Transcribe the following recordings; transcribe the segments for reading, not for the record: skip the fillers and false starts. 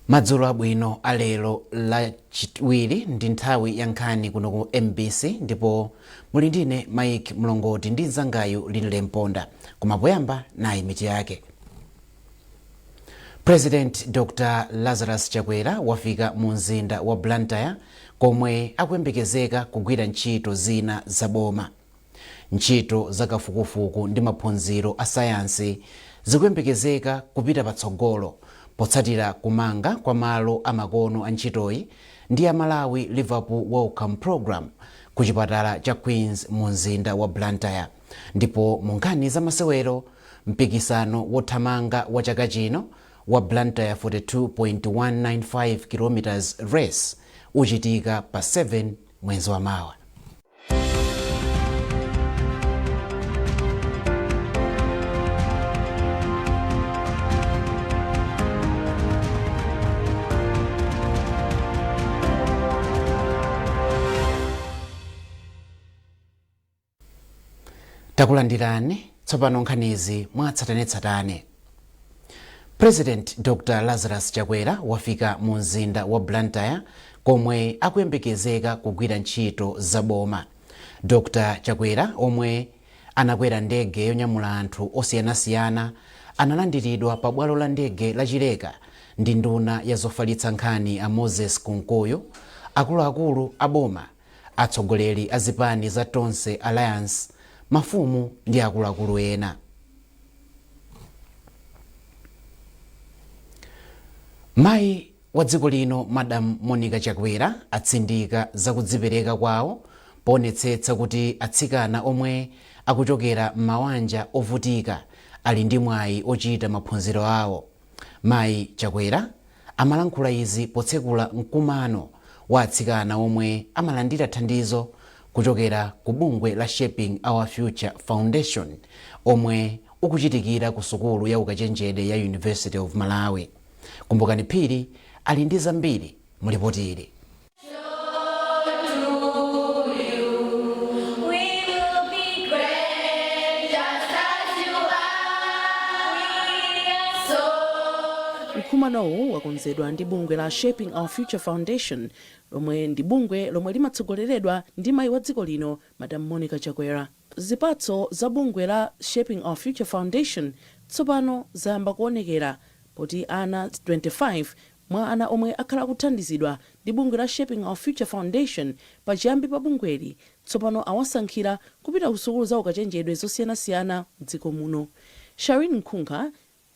Madzulo abwino alero la chiwiri ndi nthawi ya nkhani kuno ku MBC ndipo muli ndine Mike Mlongoti ndi mzangayu Linle Mponda. Koma poyamba nayi mitu yake. President Dr. Lazarus Chakwera wafika mu mzinda wa Blantyre komwe akuyembekezeka kugwira ntchito zina zaboma. Ntchito zakafukufuku ndi maphunziro a sayansi zikuyembekezeka kupita patsogolo potsatira kumanga kwa malo amakono a ntchitoyi ndi a Malawi Liverpool Welcome Program ku chipatala cha Queens mu mzinda wa Blantyre. Ndipo mu nkhani za masewero mpikisano wothamanga wa chaka chino wa Blantyre 42.195 km race uchitika pa 7 mwezi wa mawa. Takulandirani tsopano nkhanizi mwatsatanetsatane. President Dr. Lazarus Chakwera wafika mu mzinda wa Blantyre komwe akuyembekezeka kugwira ntchito zaboma. Dr. Chakwera omwe anakwera ndege yonyamula anthu osiyanasiyana analandiridwa pa bwalo la ndege la Chileka ndi nduna ya zofalitsa nkhani a Moses Kunkuyu, akuluakulu a boma, atsogoleri a zipani za Tonse Alliance, mafumu ndi akuluakulu ena. Mayi wa dziko lino Madam Monica Chakwera atsindika zakudzipereka kwawo poonetsetsa kuti atsikana omwe akuchokera m'mabanja ovutika ali ndi mwayi ochita maphunziro awo. Mayi Chakwera amalankhula izi potsekula mkumano wa atsikana omwe amalandira thandizo kuchokera ku bungwe la Shaping Our Future Foundation omwe ukuchitikira ku sukulu ya ukachenjede ya University of Malawi. Kumbukani Phiri ali ndi zambiri mulipoti ili. Mkumanowu wakonzedwa ndi bungwe la Shaping Our Future Foundation lomwe ndi bungwe lomwe limatsogoleredwa ndi mayi wa dziko lino Madam Monica Chakwera. Zipatso za bungwe la Shaping Our Future Foundation tsopano zayamba kuonekera poti ana 25 mwa ana omwe akhala kuthandizidwa ndi bungwe la Shaping Our Future Foundation pachiyambi pa bungweli tsopano awasankhira kupita ku sukulu za ukachenjedwe zosiyanasiyana m'dziko muno. Sharin Nkunkha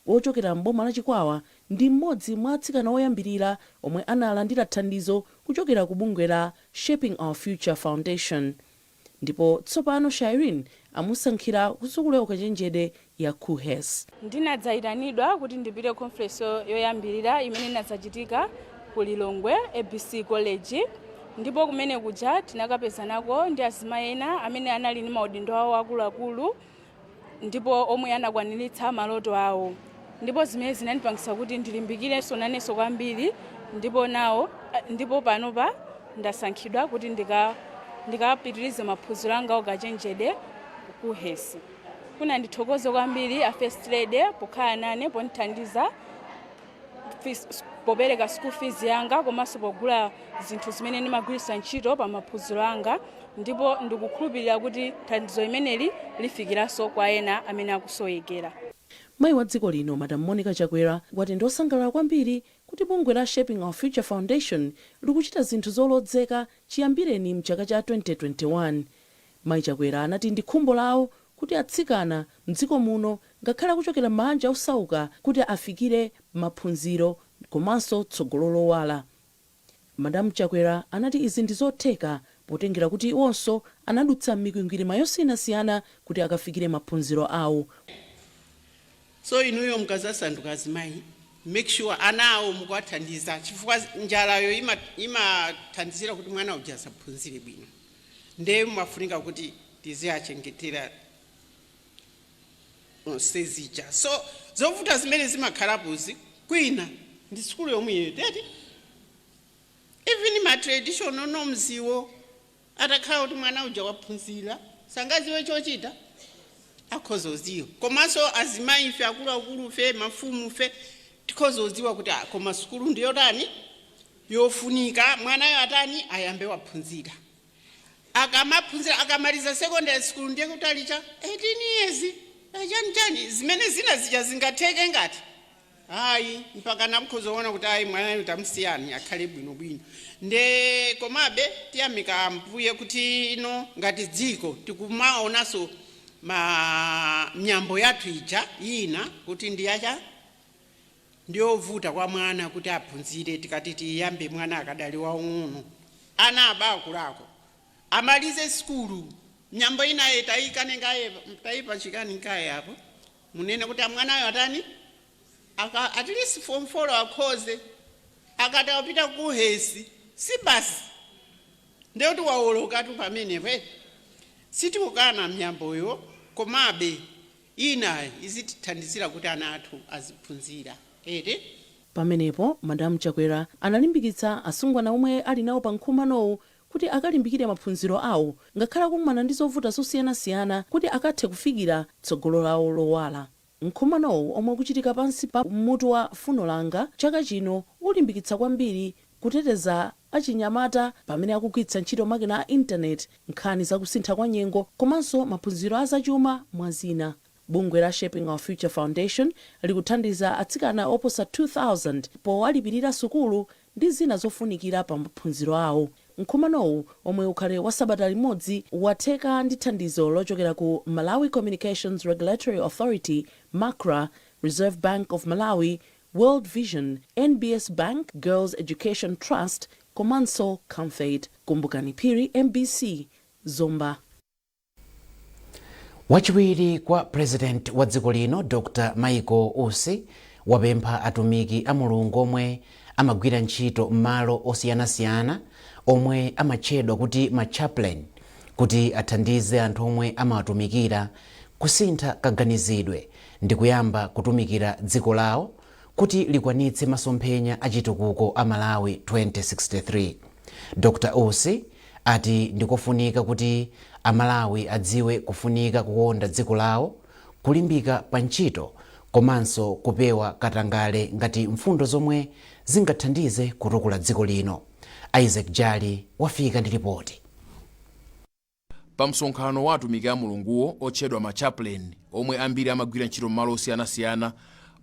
wochokera mboma la Chikwawa ndi mmodzi mwa atsikana oyambirira omwe analandira thandizo kuchokera ku bungwe la Shaping Our Future Foundation. Ndipo tsopano Sharin amusankhira ku sukulu ya ukachenjede ya Kuhes. Ndinadzayitanidwa kuti ndipite conference yoyambirira imene inadzachitika ku Lilongwe ABC College, ndipo kumene kuja tinakapezanako ndi azimayi ena amene anali ndi maudindo awo akuluakulu ndipo omwe anakwaniritsa maloto awo. Ndipo zimene zinandipangisa kuti ndilimbikirenso nanenso kwambiri ndipo panopa ndasankhidwa kuti ndikapitirize maphunziro anga okachenjede ku Kuhes. Kuna ndithokoze kwambiri a First Lady pokhala nane ponithandiza popereka school fees yanga komanso pogula zinthu zimene ndimagwiritsa ntchito pa maphunziro anga, ndipo ndikukhulupirira kuti thandizo imeneli lifikiranso kwa ena amene akusoyekera. Mayi wa dziko lino Madam Monica Chakwera wati ndosangalala kwambiri kuti bungwe la Shaping Our Future Foundation likuchita zinthu zolodzeka chiyambireni mchaka cha 2021. Mayi Chakwera anati ndi khumbo lawo kuti atsikana mdziko muno ngakhale kuchokera m'mabanja osauka kuti afikire maphunziro komanso tsogolo lowala. Madam Chakwera anati izi ndi zotheka potengera kuti iwonso anadutsa mikwingwirima yosiyanasiyana kuti akafikire maphunziro awo. So inuyo mkazasanduka azimayi, make sure ana awo mukuwathandiza chifukwa njalayo imathandizira kuti mwana uja asaphunzire bwino. Ndiye mumafunika kuti tiziyachengetera sezija. So zovuta zimene zimakhalapozi kwina ndi sukulu yomweyo tete. Even ma traditional nomziwo atakhala kuti mwana uja waphunzira sangaziwe chochita akhozoziyo. Komanso azimayi ife akuluakulu fe mafumu fe tikhozodziwa kuti koma sukulu ndiyo tani yofunika mwanayo atani ayambe waphunzira. Akamaphunzira akamaliza secondary school ndiye kuti alicha 18 years chani zimene zina zija zingatheke ngati hayi mpaka namkhozoona kuti ayi mwanayo tamsiyani akhale bwinobwino. Nde komabe tiyamika Ambuye kuti ino ngati dziko tikumaonanso miyambo yathu ija ina kuti ndiyacha ndiyovuta kwa mwana kuti aphunzire. Tikati tiyambe mwana akadali waung'ono ana abakulako amalize skulu miyambo inaye tayikane ngaye tayipa chikani ngaye apo munene kuti amwanayo atani at least form 4 akhoze akati apita kuhesi si basi ndiye kuti waoloka tu pamenepo sitikukana miyamboyo komabe ina izitithandizira kuti ana athu aziphunzira ere. Pamenepo Madam Chakwera analimbikitsa asungwana omwe ali nawo pa mkumanowu kuti akalimbikire maphunziro awo ngakhala kumana ndi zovuta zosiyanasiyana kuti akathe kufikira tsogolo lawo lowala. Mkumanowu omwe kuchitika pansi pa mutu wa Funo Langa chaka chino ulimbikitsa kwambiri kuteteza achinyamata pamene akugwiritsa ntchito makina a intaneti, nkhani zakusintha kwa nyengo komanso maphunziro azachuma mwazina. Bungwe la Shaping Our Future Foundation likuthandiza atsikana oposa 2000 powalipirira sukulu ndi zina zofunikira pa maphunziro awo. Mkumanowu omwe ukhale wa sabata limodzi watheka ndi thandizo lochokera ku Malawi Communications Regulatory Authority, MACRA, Reserve Bank of Malawi, World Vision, NBS Bank, Girls Education Trust, komanso Comfort. Kumbukani Phiri, MBC, Zomba. Wachiwiri kwa President wa dziko lino Dr. Michael Usi wapempha atumiki a Mulungu omwe amagwira ntchito m'malo osiyanasiyana omwe amatchedwa kuti machaplain kuti athandize anthu omwe amawatumikira kusintha kaganizidwe ndi kuyamba kutumikira dziko lawo kuti likwanitse masomphenya achitukuko a Malawi 2063. Dr. Usi ati ndikofunika kuti Amalawi adziwe kufunika kukonda dziko lawo, kulimbika pa ntchito komanso kupewa katangale ngati mfundo zomwe zingathandize kutukula dziko lino. Isaac Jali wafika ndi ripoti. Pa msonkhano wa atumiki a Mulunguwo otchedwa machaplain omwe ambiri amagwira ntchito m'malo osiyanasiyana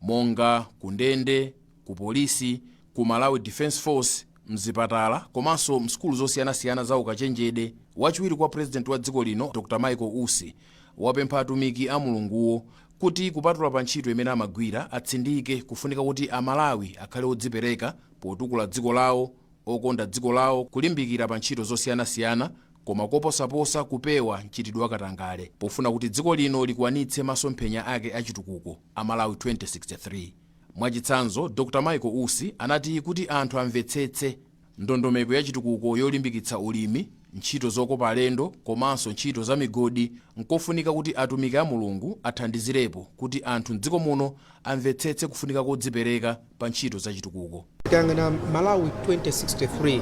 monga ku ndende, ku polisi, ku Malawi Defense Force, mzipatala komanso msukulu zosiyanasiyana za ukachenjede, wachiwiri kwa President wa dziko lino Dr. Michael Usi wapempha atumiki a Mulunguwo kuti kupatula pa ntchito imene amagwira atsindike kufunika kuti Amalawi akhale odzipereka potukula dziko lawo, okonda dziko lawo, kulimbikira pa ntchito zosiyanasiyana koma koposaposa kupewa mchitidwe wakatangale pofuna kuti dziko lino likwanitse masomphenya ake achitukuko a Malawi 2063. Mwachitsanzo, Dr. Michael Usi anati kuti anthu amvetsetse ndondomeko ya chitukuko yolimbikitsa ulimi, ntchito zokopa alendo komanso ntchito za migodi, nkofunika kuti atumiki a Mulungu athandizirepo kuti anthu m'dziko muno amvetsetse kufunika kodzipereka pa ntchito za chitukuko. Tikangana Malawi 2063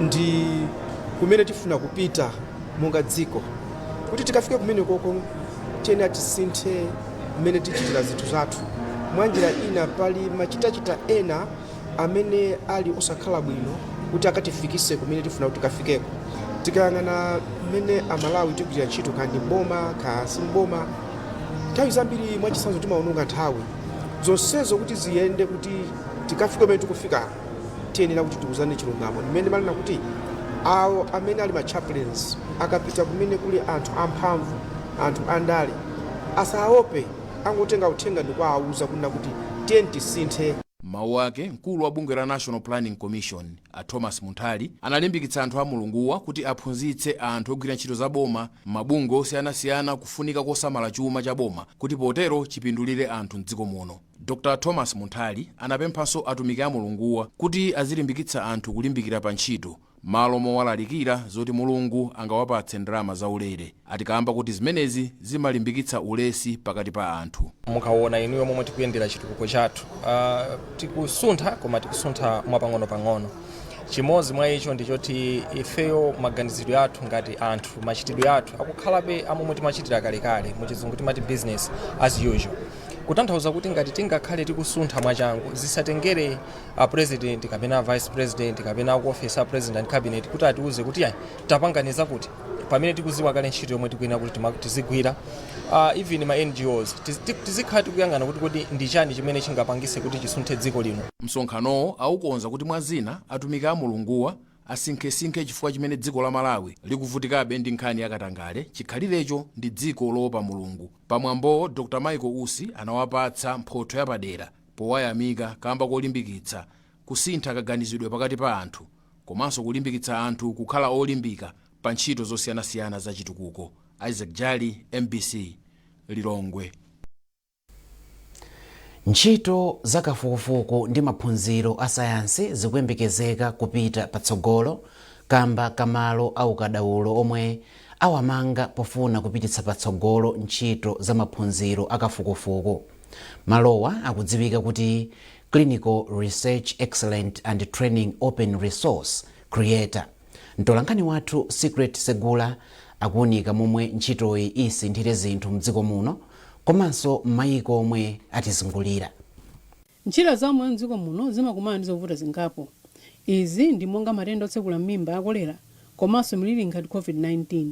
ndi kumene tifuna kupita monga dziko, kuti tikafike kumene koko tiyeni tisinthe mmene tichitira zinthu zathu. Mwanjira ina pali machitachita ena amene ali osakhala bwino kuti akatifikise kumene tifuna kuti tikafikeko. Tikayang'ana mmene Amalawi tikugwira ntchito kandi boma ka simboma, nthawi zambiri mwachitsanzo timaononga nthawi zonsezo kuti ziyende kuti tikafike kumene tikufika tiyenera kuti tiuzane chilungamo. Mmene malina kuti awo amene ali machaplains akapita kumene kuli anthu amphamvu, anthu andale, asaope angotenga uthenga ndi kuwauza kunena kuti tiyeni tisinthe. Mawu ake mkulu wa bungwe la National Planning Commission a Thomas Munthali analimbikitsa anthu a Mulunguwa kuti aphunzitse anthu ogwira ntchito za boma mabungwe osiyanasiyana kufunika kosamala chuma cha boma kuti potero chipindulire anthu m'dziko muno. Dr. Thomas Munthali anapemphanso atumiki a Mulunguwa kuti azilimbikitsa anthu kulimbikira pa ntchito malo mowalalikira zoti Mulungu angawapatse ndalama zaulere. Atikamba kuti zimenezi zimalimbikitsa ulesi pakati pa anthu. Mukaona inuyo momwe tikuyendera chitukuko chathu, tikusuntha koma tikusuntha mwapang'ono-pang'ono. Chimodzi mwa icho ndichoti ifeyo maganizidwe athu ngati anthu, machitidwe athu akukhalabe amomwe timachitira kalekale, muchizungu timati business as usual. kutanthauza kuti ngati tingakhale tikusuntha mwachangu zisatengere president kapena vice president kapena ku office ya president cabinet kuti atiuze kuti ayi tapanganiza kuti pamene tikuziwa kale ntchito yomwe tikuyenera kuti tizigwira. Even ma NGOs tizikhala tikuyang'ana kuti kodi ndi chani chimene chingapangise kuti chisunthe dziko lino. Msonkhanowo aukonza kuti mwazina atumiki a mulunguwa asinkhesinkhe chifukwa chimene dziko la Malawi likuvutikabe ndi nkhani yakatangale chikhalirecho ndi dziko loopa mulungu. Pamwambo Dr. Michael Usi anawapatsa mphotho yapadera powayamika kamba kolimbikitsa kusintha kaganizidwe pakati pa anthu komanso kulimbikitsa anthu kukhala olimbika pa ntchito zosiyanasiyana za chitukuko. Isaac Jali, MBC, Lilongwe. Ntchito zakafukufuku ndi maphunziro a sayansi zikuyembekezeka kupita patsogolo kamba kamalo au kadaulo omwe awamanga pofuna kupititsa patsogolo ntchito za maphunziro akafukufuku. Malowa akudziwika kuti Clinical Research Excellent and Training Open Resource Creator. Mtolankhani wathu Secret Segula akuunika momwe ntchitoyi isinthire zinthu mdziko muno komanso m'mayiko omwe atizungulira. Ntchito zamoyo mdziko muno zimakumana ndi zovuta zingapo. Izi ndi monga matenda otsekula m'mimba a kolera komanso miliri ngati COVID-19.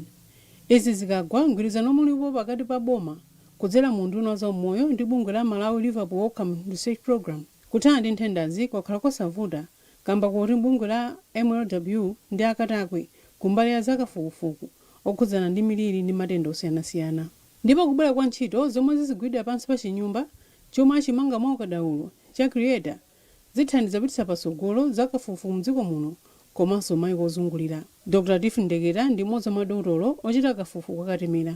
Izi zikagwa mgwirizano mulipo pakati pa boma kudzera mu nduna za umoyo ndi bungwe la Malawi Liverpool Outcome Research Program kuthana ndi nthendazi kwakhala kosavuta kamba kuti bungwe la MLW ndi akatakwe kumbali ya zakafukufuku okhudzana ndi miliri ndi matenda osiyanasiyana. Ndipo kubwera kwa ntchito zomwe zizigwidwa pansi pa chinyumba chomwe achimanga mwa ukadaulo cha Creator zithandiza kupititsa patsogolo zakafukufuku mdziko muno komanso mayiko ozungulira. Dr. Tifu Ndegera ndi mmodzi mwa adotolo ochita kafukufuku akatemera.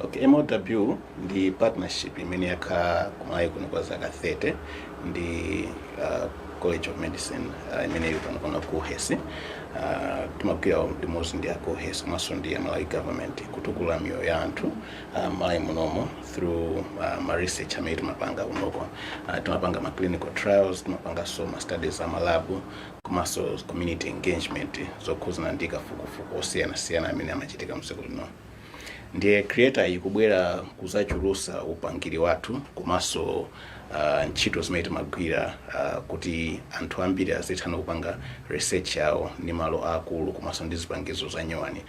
Okay, MLW ndi partnership imene yakhala kumalawi kuno kwa zaka 30 ndi College of Medicine imene ikupano ku Hesi. Timagwira limodzi ndi ku Hesi komanso ndi Malawi government kutukula miyoyo ya anthu Malawi munomo through ma research amene timapanga kunoko. Timapanga ma clinical trials, timapanga so ma studies amalabu komanso community engagement zokhudzana ndi kafukufuku osiyanasiyana amene amachitika mdziko lino. Ndiye Creator ikubwera kuzachulusa upangiri wathu komanso ntchito zimene timagwira kuti anthu ambiri azithana kupanga research yawo ndi malo akulu komanso ndi zipangizo za nyuwani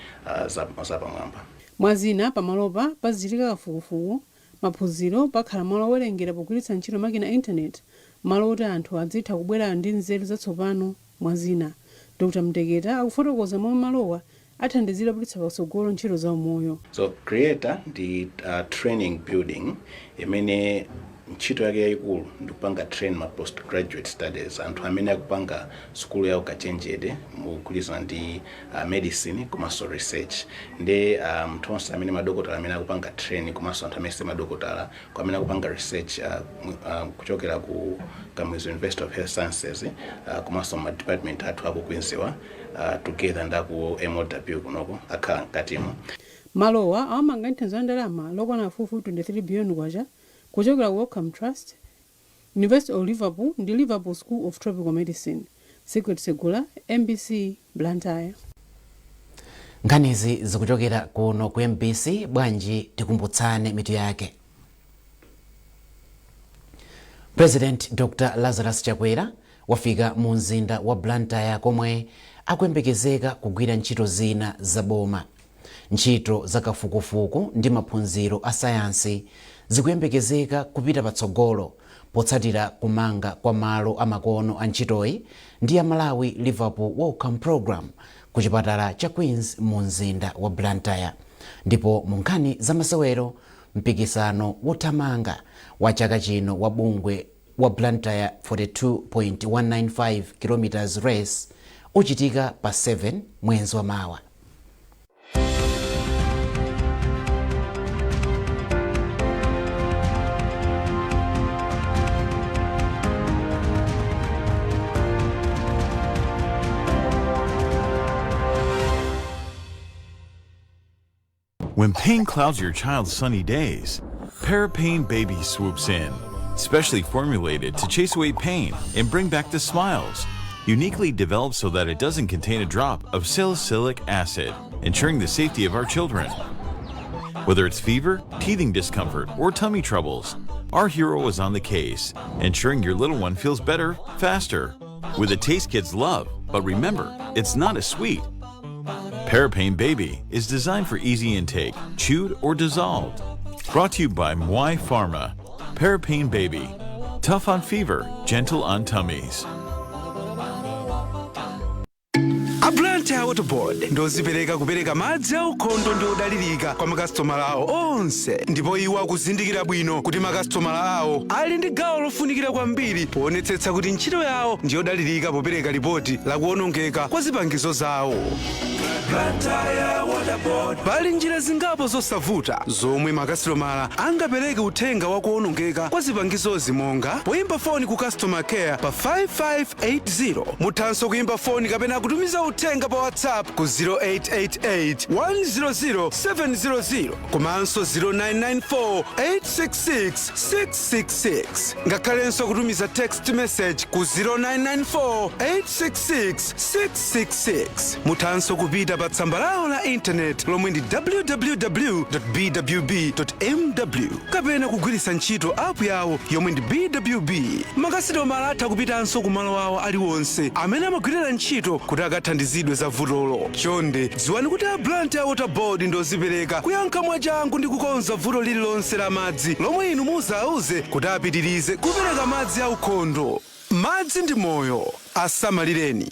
zapamwamba. Mwazina pamalopa pazichitika kafukufuku maphunziro pakhala malo owerengera pogwiritsa ntchito makina internet malo oti anthu azitha kubwera ndi nzeru zatsopano. Mwazina Dr. Mdegeta akufotokoza momwe malowa athandizira kupititsa patsogolo ntchito za umoyo. So Creator ndi training building imene ntchito yake yayikulu ndikupanga train ma postgraduate studies anthu amene akupanga sukulu yawo kachenjede mugwirizana ndi medicine komanso research ndi mthonse amene madokotala amene akupanga train komanso anthu amene madokotala amene akupanga research kuchokera ku Kamwezo University of Health Sciences komanso ma department athu akukwenziwa together ndaku MLW kunoko akhala mkatimo. Malowa awamanga nthandizo la ndalama lokwana fufu 23 billion kwacha kuchokera ku Wellcome Trust, University of Liverpool ndi Liverpool School of Tropical Medicine. Secret Segula, MBC, Blantyre. Nkhanizi zikuchokera kuno ku MBC, bwanji tikumbutsane mitu yake. President Dr. Lazarus Chakwera wafika mu mzinda wa Blantyre komwe akuyembekezeka kugwira ntchito zina zaboma. Ntchito zakafukufuku ndi maphunziro a sayansi zikuyembekezeka kupita patsogolo potsatira kumanga kwa malo amakono a ntchitoyi ndi ya Malawi Liverpool Outcome Program ku chipatala cha Queens mu mzinda wa Blantyre. Ndipo mu nkhani za masewero mpikisano wothamanga wa chaka chino wa bungwe wa Blantyre 42.195 km race uchitika pa 7 mwezi wa mawa. When pain clouds your child's sunny days, Parapain Baby swoops in, specially formulated to chase away pain and bring back the smiles. Uniquely developed so that it doesn't contain a drop of salicylic acid, ensuring the safety of our children. Whether it's fever, teething discomfort, or tummy troubles, our hero is on the case, ensuring your little one feels better, faster, with a taste kids love. But remember, it's not as sweet. Parapain Baby is designed for easy intake, chewed or dissolved. Brought to you by Mwai Pharma. Parapain Baby. Tough on fever, gentle on tummies. Blantyre Water Board ndozipereka kupereka madzi aukhondo ndi odalirika kwa makasitomala awo onse, ndipo iwo akuzindikira bwino kuti makasitomala awo ali ndi gawo lofunikira kwambiri poonetsetsa kuti ntchito yawo ndi yodalirika popereka ripoti la kuwonongeka kwa zipangizo zawo. Blantyre Water Board pali njira zingapo zosavuta zomwe makasitomala angapereke uthenga wa kuwonongeka kwa zipangizozi, monga poyimba foni ku customer care pa 5580, muthanso kuyimba foni kapena kutumiza uthenga pa WhatsApp ku 0888-100-700 komanso 0994-866-666, ngakhalenso kutumiza text message ku 0994-866-666. muthanso kupita pa tsamba lawo la internet lomwe ndi www.bwb.mw kapena kugwiritsa ntchito app yawo yomwe ndi BWB. makasitomala atha kupitanso ku malo awo aliwonse amene amagwirira ntchito kuti akathandizidwe za vutolo. Chonde dziwani kuti a Blantyre Water Board ndozipereka kuyankha mwachangu ndi kukonza vuto lililonse la madzi lomwe inu muzauze kuti apitirize kupereka madzi aukhondo. Madzi ndi moyo, asamalireni.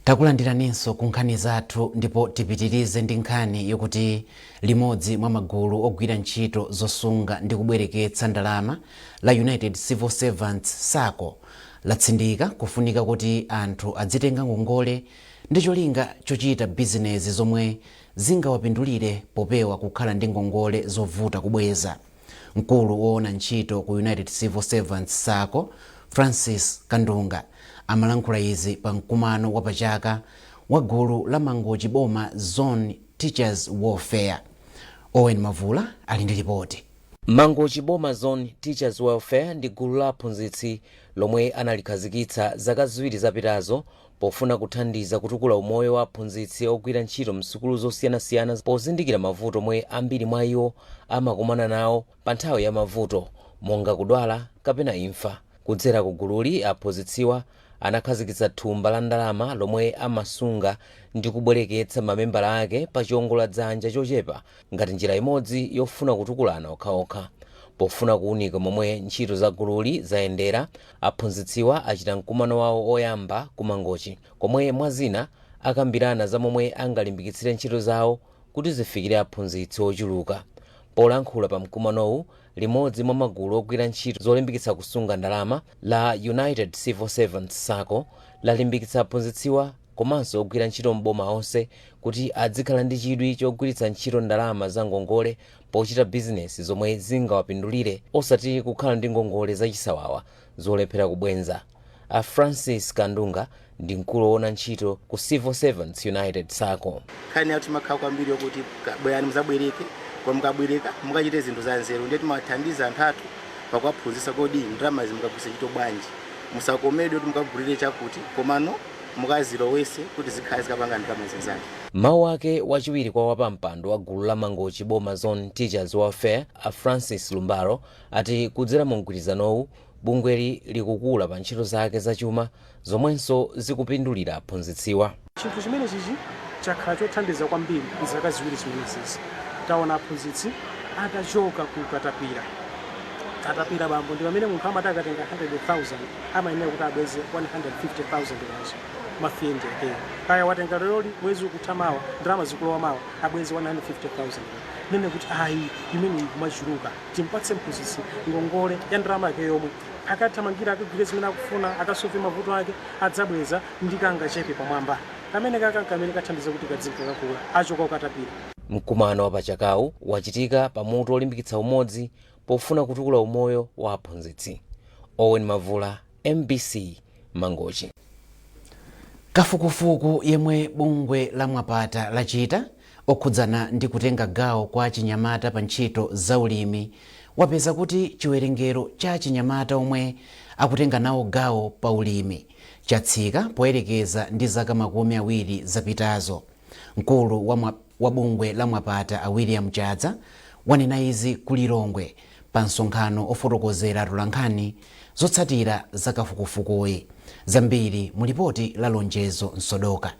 Takulandiraninso ku nkhani zathu, ndipo tipitirize ndi nkhani yokuti limodzi mwa magulu ogwira ntchito zosunga ndi kubwereketsa ndalama la United Civil Servants SACCO latsindika kufunika kuti anthu adzitenga ngongole ndi cholinga chochita bizinezi zomwe zingawapindulire popewa kukhala ndi ngongole zovuta kubweza. Mkulu woona ntchito ku United Civil Servants SACCO Francis Kandunga amalankhula izi pa mkumano wa pachaka wa gulu la Mangochi Boma Zone Teachers Welfare. Owen Mavula ali ndi ripoti. Mangochi Boma Zone Teachers Welfare ndi gulu la aphunzitsi lomwe analikhazikitsa zaka ziwiri zapitazo pofuna kuthandiza kutukula umoyo wa aphunzitsi ogwira ntchito msukulu zosiyanasiyana pozindikira mavuto omwe ambiri mwa iwo amakumana nawo pa nthawi ya mavuto, monga kudwala kapena imfa. Kudzera ku gululi, aphunzitsiwa anakhazikitsa thumba la ndalama lomwe amasunga ndi kubwereketsa mamembala ake pa chiwongoladzanja chochepa ngati njira imodzi yofuna kutukulana okhaokha. Pofuna kuunika momwe ntchito za gululi zayendera, aphunzitsiwa achita mkumano wawo oyamba ku Mangochi, komwe mwazina akambirana za momwe angalimbikitsire ntchito zawo kuti zifikire aphunzitsi ochuluka. Polankhula pa mkumanowu, limodzi mwa magulu ogwira ntchito zolimbikitsa kusunga ndalama la United Civil Servants SACCO lalimbikitsa aphunzitsiwa komanso ogwira ntchito mboma onse kuti adzikhala ndi chidwi chogwiritsa ntchito ndalama za ngongole pochita bizinesi zomwe zingawapindulire osati kukhala ndi ngongole zachisawawa zolephera kubwenza. A Francis Kandunga ndi mkulu woona ntchito ku Civil Servants United SACCO. Khani yathu makhala kwambiri yokuti bwerani muzabwereke, kwa mukabwereka mukachite zinthu za nzeru, ndiye timathandiza anthu athu pakuwaphunzitsa kodi ndalama mukagwiritsa ntchito bwanji, musakomedwe kuti mukagulire chakuti komano mukazilowetse kuti zikhale zikapanga ndalama zake. Mawu ake wachiwiri kwa wapampando wa gulu la Mangochi Boma Zone Teachers Welfare, a Francis Lumbaro, ati kudzera mu mgwirizanowu bungweli likukula pa ntchito zake zachuma zomwenso zikupindulira aphunzitsiwa. Chinthu chimene chichi chakhala chothandiza kwambiri zaka ziwiri zimenezi. Taona aphunzitsi atachoka ku katapira bambo ndi pamene munthu amati akatenga 100,000 amayenera kuti abweze 150,000 mafende ake. Kaya watenga loli mwezi ukuthamawa ndalama zikulowa mawa abweze 150,000. Nene kuti ayi imene kumachuluka timpatse mphunzitsi ngongole ya ndalama yake yomwe akathamangira akagwire zimene akufuna, akasofe mavuto ake adzabweza ndi kanga chepe pamwamba kamene kathandiza kuti kadziko kakula achoka ukatapira. Mkumano wa pachakawu wachitika pamutu olimbikitsa umodzi pofuna kutukula umoyo wa aphunzitsi. Owen Mavula, MBC, Mangochi. kafukufuku yemwe bungwe la Mwapata lachita okhudzana ndi kutenga gawo kwa achinyamata pa ntchito zaulimi wapeza kuti chiwerengero cha achinyamata omwe akutenga nawo gawo pa ulimi chatsika poyerekeza ndi zaka makumi awiri zapitazo. Mkulu wa bungwe la Mwapata William Chadza wanena izi ku Lilongwe pa msonkhano ofotokozera atolankhani zotsatira za kafukufukuyi. Zambiri mu lipoti la Lonjezo Nsodoka.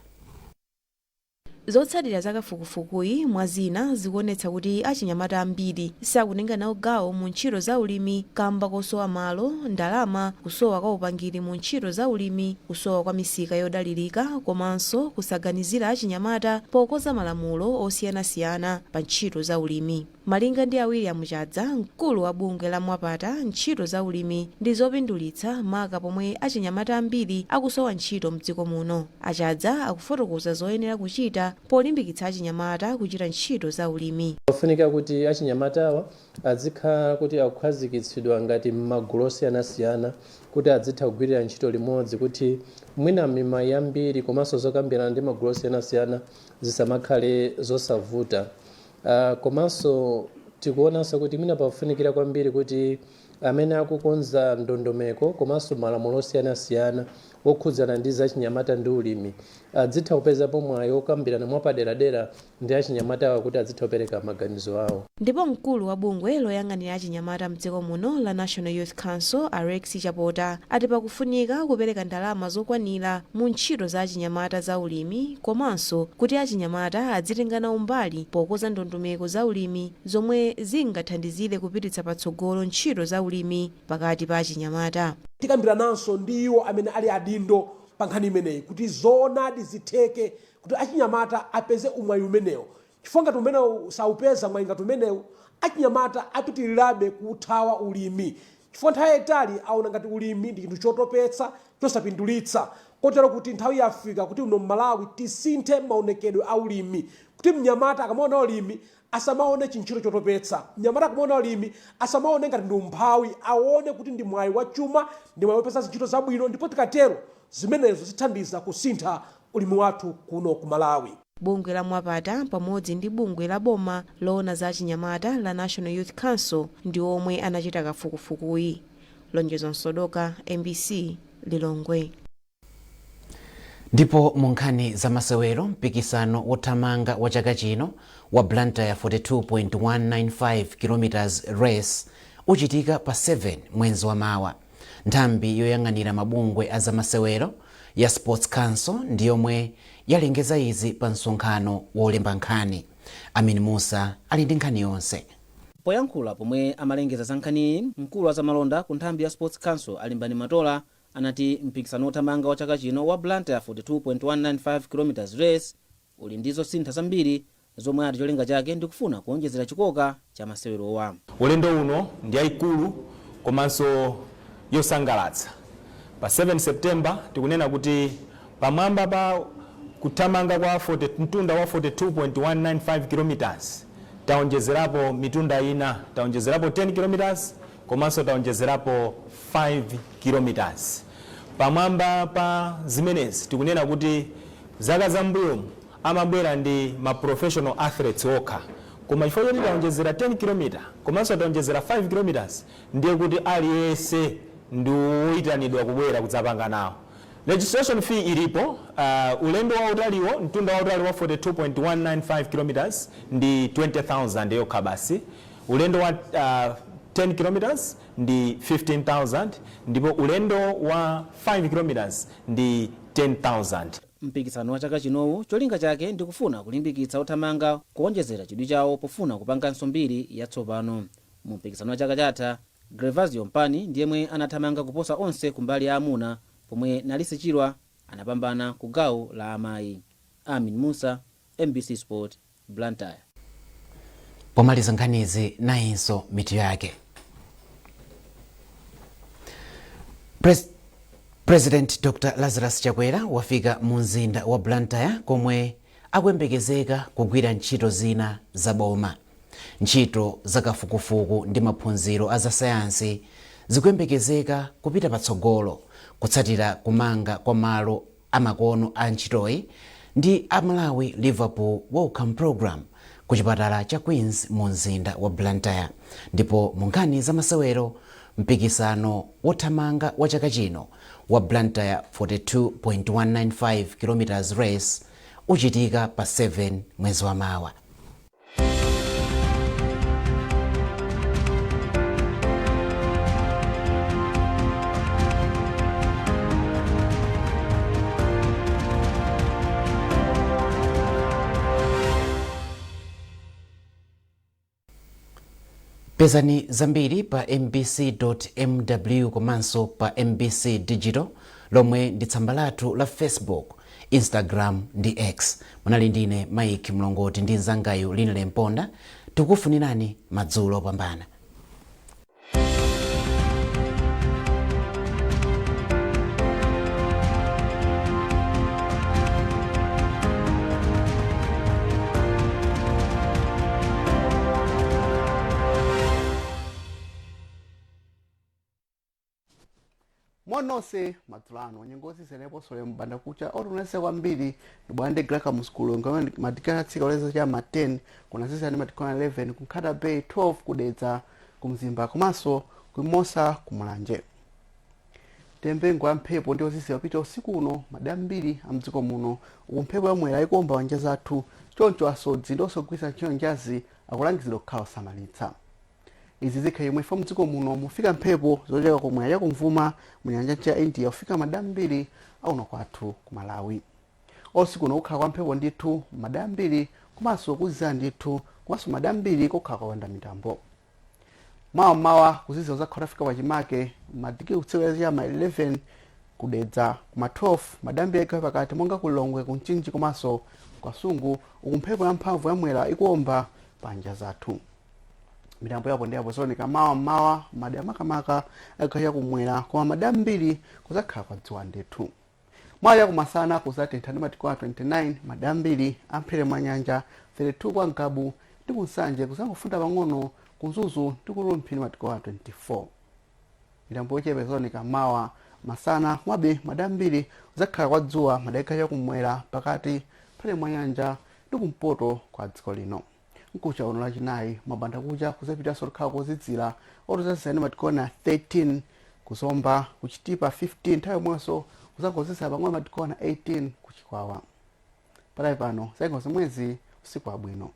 Zotsatira za kafukufukuyi mwazina zikuonetsa kuti achinyamata ambiri sakutenga nawo gawo mu ntchito za ulimi kamba kosowa malo, ndalama, kusowa kwa upangiri mu ntchito za ulimi, kusowa kwa misika yodalirika komanso kusaganizira achinyamata pokoza malamulo osiyanasiyana pa ntchito za ulimi. Malinga ndi William Chadza, mkulu wa bungwe la Mwapata, ntchito za ulimi ndi zopindulitsa maka pomwe achinyamata ambiri akusowa ntchito mdziko muno. Achadza akufotokoza zoyenera kuchita polimbikitsa achinyamata kuchita ntchito za ulimi. Ofunika kuti achinyamatawa azikhala kuti akukhazikitsidwa ngati m'magulu osiyanasiyana kuti azitha kugwirira ntchito limodzi kuti mwina mima yambiri komanso zokambirana ndi magulu osiyanasiyana zisamakhale zosavuta. Komanso tikuonanso kuti mwina pafunikira kwambiri kuti amene akukonza ndondomeko komanso malamulo osiyanasiyana okhudzana ndi zachinyamata ndi ulimi azitha kupezapo mwayi okambirana mwapaderadera ndi achinyamatawa kuti azitha kupereka maganizo awo. Ndipo mkulu wa bungwe loyang'anira achinyamata mdziko muno la National Youth Council Alex Chapota ati pakufunika kupereka ndalama zokwanira mu ntchito za achinyamata za ulimi komanso kuti achinyamata adzitengana umbali pokoza ndondomeko za ulimi zomwe zingathandizire kupititsa patsogolo ntchito za ulimi pakati pa achinyamata. Tikambirananso ndi iwo amene ali adindo pa nkhani imeneyi kuti zoonadi zitheke kuti achinyamata apeze umwayi umenewo. Chifukwa ngati umenewu saupeza mwayi ngati umenewu achinyamata apitirirabe kuthawa ulimi. Chifukwa nthawi yayitali aona ngati ulimi ndi chinthu chotopetsa chosapindulitsa kotero kuti nthawi yafika kuti uno Malawi tisinthe maonekedwe a ulimi kuti mnyamata akamaona ulimi asamaone chintchito chotopetsa. Mnyamata akamaona ulimi asamaone ngati ndi umphawi, aone kuti ndi mwayi wa chuma, ndi mwayi wopeza zintchito zabwino, ndipo tikatero zimenezo zithandiza kusintha ulimi wathu kuno ku Malawi. Bungwe la Mwapata pamodzi ndi bungwe la boma loona za achinyamata la National Youth Council ndi omwe anachita kafukufukuyi. Lonjezo Nsodoka, MBC, Lilongwe. Ndipo mu nkhani za masewero mpikisano wothamanga wa chaka chino wa Blantyre 42.195 km race uchitika pa 7 mwezi wa Mawa. Nthambi yoyang'anira mabungwe a zamasewero ya Sports Council ndi yomwe yalengeza izi pa msonkhano wolemba nkhani. Amin Musa ali ndi nkhani yonse. Poyankhula pomwe amalengeza za nkhaniyi, mkulu wa zamalonda ku nthambi ya Sports Council Alimbani Matola anati mpikisano wothamanga wa chaka chino wa Blantyre 42.195 km race uli ndi zosintha zambiri zomwe ati cholinga chake ndi kufuna kuonjezera chikoka cha masewerowa. Ulendo uno ndi ayikulu komanso yosangalatsa. Pa 7 September tikunena kuti pamwamba pa kuthamanga kwa mtunda wa 42.195 km taonjezerapo mitunda ina, taonjezerapo 10 km komanso taonjezerapo 5 km. Pamwamba pa zimenezi tikunena kuti zaka zambuyo amabwera ndi ma professional athletes okha, koma chifukwa choti taonjezera 10 km komanso taonjezera 5 km ndiye kuti aliyense ndi woyitanidwa kubwera kudzapanga nawo. Registration fee ilipo. Ulendo wa utaliwo mtunda wa utali wa 42.195 km ndi 20,000 yokha basi. Ulendo wa 10 km ndi 15,000 ndipo ulendo wa 5 km ndi 10,000. Mpikisano wa chaka chinowu cholinga chake ndi kufuna kulimbikitsa othamanga kuonjezera chidwi chawo pofuna kupanganso mbiri yatsopano. Mu mpikisano wa chaka chatha Gervasio Mpani ndiyemwe anathamanga kuposa onse kumbali ya amuna pomwe Nalisi Chilwa anapambana ku gawo la amayi. Amin Musa, MBC Sport, Blantyre. Pomaliza nkhanizi nayinso mitu yake. President Dr. Lazarus Chakwera wafika mu mzinda wa Blantyre komwe akuyembekezeka kugwira ntchito zina za boma. Ntchito za kafukufuku ndi maphunziro a zasayansi zikuyembekezeka kupita patsogolo kutsatira kumanga kwa malo amakono a ntchitoyi ndi a Malawi Liverpool Welcome Program ku chipatala cha Queens mu mzinda wa Blantyre. Ndipo mu nkhani za masewero, mpikisano wothamanga wa chaka chino wa Blantyre 42.195 km race uchitika pa 7 mwezi wa Mawa. Pezani zambiri pa mbc.mw komanso pa MBC Digital, lomwe ndi tsamba lathu la Facebook, Instagram ndi X. Munali ndine Mike Mlongoti ndi nzangayu Linle Mponda. Tikufunirani madzulo opambana. Monose matulano nyengozi zenepo sole mbanda kucha otunese kwambiri ndibwande graka muskulu ngomwe matikana tsika oleza cha ma 10 kuna sisa ni matikana 11 kunkata bay 12 kudetsa kumzimba komanso kumosa kumulanje. Tembengo mphepo ndiyo sisi wapita usiku uno madambiri amdziko muno ukumphepo yamwera ikomba wanja zathu choncho asodzi ndonso kugwisa ntchito njazi akulangizidwa kukhala samalitsa. Izi zikha yomwe ifa mdziko muno mufika mphepo zocheka komwe yakumvuma mu nyanja cha India ufika madambiri auno kwathu ku Malawi. Osiku uno kukhala kwa mphepo ndithu madambiri komanso kuziza ndithu komanso madambiri kokhala kwawanda mitambo. Mawa kuziza zakhala fika wachimake madiki kutseweza ya ma 11 kudedza kuma 12 madambiri ikhala pakati monga kulongwe kunchinji komanso kwa sungu ukumphepo yamphamvu yamwera ikuomba panja zathu. Mitambo yapo ndiyapo zooneka mawa madi amakamaka akaya kumwera koma madambiri kuzakhala kwa dziwa ndithu. Mwali yakumasana kuzatentha ndi matiko 29 madambiri amphere mwa nyanja 32 kwa Ngabu ndi kunsanje kuzangofunda pang'ono kunzuzu ndi kulumphini matiko 24. Mitambo yochepa zooneka mawa masana mwabe madambiri kuzakhala kwa dzuwa madakaya kumwera pakati phale mwa nyanja ndi kumpoto kwa dziko lino. Nkucha uno lachinayi mabanda kucha kuzapita solokhala kozidzira otuzasiyani matikona 13 kuzomba kuchitipa 15 nthawi yomwenso kuzangozisa pang'ono matikona 18 kuchikwawa. Palayi pano saingo zimwezi usiku wabwino.